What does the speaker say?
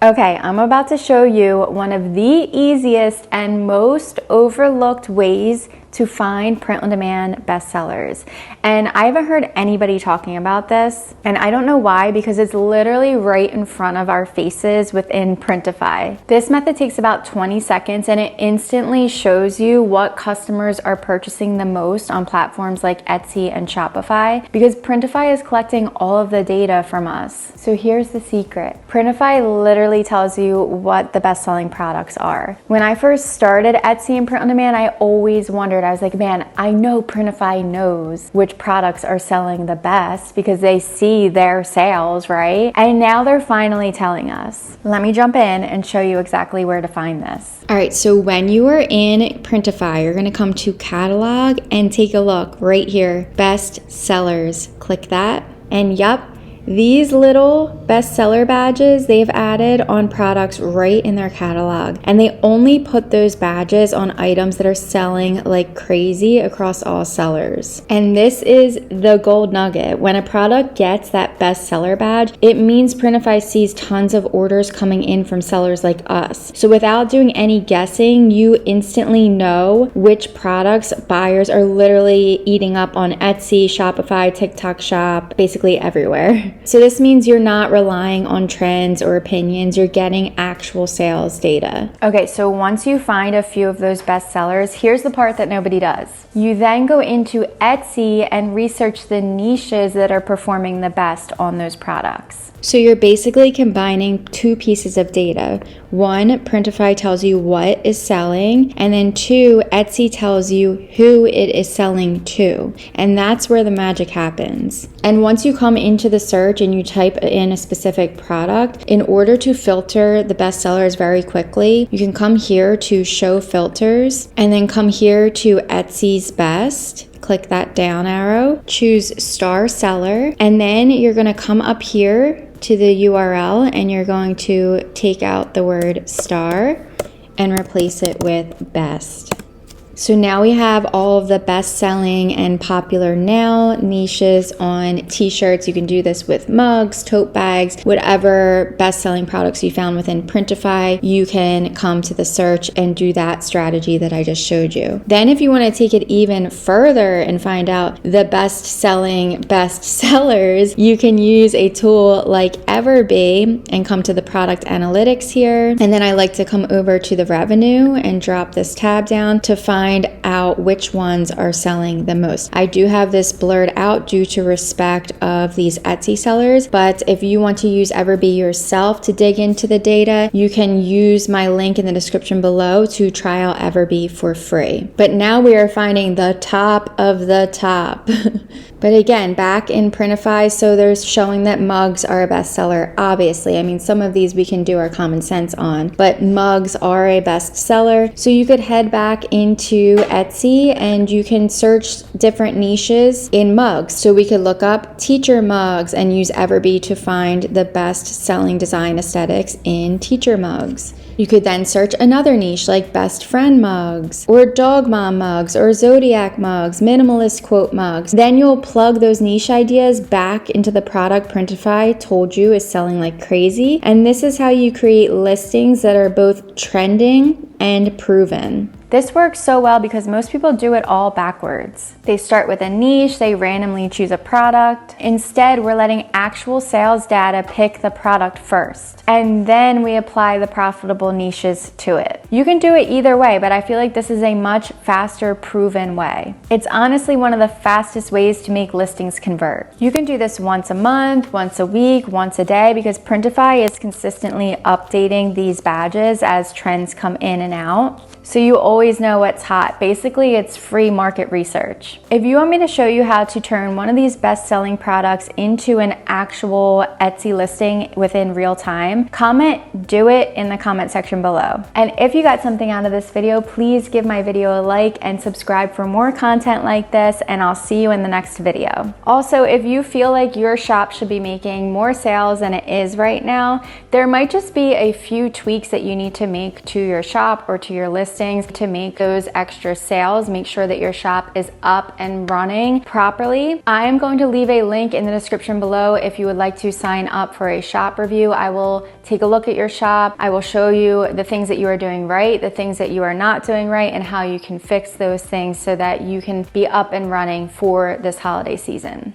Okay, I'm about to show you one of the easiest and most overlooked ways to find print-on-demand bestsellers. And I haven't heard anybody talking about this, and I don't know why, because it's literally right in front of our faces within Printify. This method takes about 20 seconds and it instantly shows you what customers are purchasing the most on platforms like Etsy and Shopify, because Printify is collecting all of the data from us. So here's the secret. Printify literally tells you what the best-selling products are. When I first started Etsy and print-on-demand, I always wondered, I was like, man, I know Printify knows which products are selling the best because they see their sales, right? And now they're finally telling us. Let me jump in and show you exactly where to find this. All right, so when you are in Printify, you're gonna come to Catalog and take a look right here, Best Sellers. Click that, and yup, these little bestseller badges they've added on products right in their catalog. And they only put those badges on items that are selling like crazy across all sellers. And this is the gold nugget. When a product gets that bestseller badge, it means Printify sees tons of orders coming in from sellers like us. So without doing any guessing, you instantly know which products buyers are literally eating up on Etsy, Shopify, TikTok Shop, basically everywhere. So this means you're not relying on trends or opinions, you're getting actual sales data. Okay, so once you find a few of those bestsellers, here's the part that nobody does. You then go into Etsy and research the niches that are performing the best on those products. So you're basically combining two pieces of data. One, Printify tells you what is selling, and then two, Etsy tells you who it is selling to. And that's where the magic happens. And once you come into the search and you type in a specific product, in order to filter the bestsellers very quickly, you can come here to show filters and then come here to Etsy's best. Click that down arrow, choose star seller, and then you're going to come up here to the URL and you're going to take out the word star and replace it with best. So now we have all of the best-selling and popular now niches on t-shirts. You can do this with mugs, tote bags, whatever best-selling products you found within Printify. You can come to the search and do that strategy that I just showed you. Then if you want to take it even further and find out the best-selling bestsellers, you can use a tool like Everbee and come to the product analytics here. And then I like to come over to the revenue and drop this tab down to find out which ones are selling the most. I do have this blurred out due to respect of these Etsy sellers, but if you want to use Everbee yourself to dig into the data, you can use my link in the description below to try out Everbee for free. But now we are finding the top of the top. But again, back in Printify, so there's showing that mugs are a bestseller. Obviously, I mean, some of these we can do our common sense on, but mugs are a bestseller. So you could head back into Etsy and you can search different niches in mugs. So we could look up teacher mugs and use Everbee to find the best selling design aesthetics in teacher mugs. You could then search another niche like best friend mugs or dog mom mugs or zodiac mugs, minimalist quote mugs. Then you'll plug those niche ideas back into the product Printify told you is selling like crazy. And this is how you create listings that are both trending and proven. This works so well because most people do it all backwards. They start with a niche, they randomly choose a product. Instead, we're letting actual sales data pick the product first, and then we apply the profitable niches to it. You can do it either way, but I feel like this is a much faster, proven way. It's honestly one of the fastest ways to make listings convert. You can do this once a month, once a week, once a day, because Printify is consistently updating these badges as trends come in and out. So you always know what's hot. Basically, it's free market research. If you want me to show you how to turn one of these best-selling products into an actual Etsy listing within real time, do it in the comment section below. And if you got something out of this video, please give my video a like and subscribe for more content like this, and I'll see you in the next video. Also, if you feel like your shop should be making more sales than it is right now, there might just be a few tweaks that you need to make to your shop or to your listing listings to make those extra sales. Make sure that your shop is up and running properly. I'm going to leave a link in the description below if you would like to sign up for a shop review. I will take a look at your shop. I will show you the things that you are doing right, the things that you are not doing right, and how you can fix those things so that you can be up and running for this holiday season.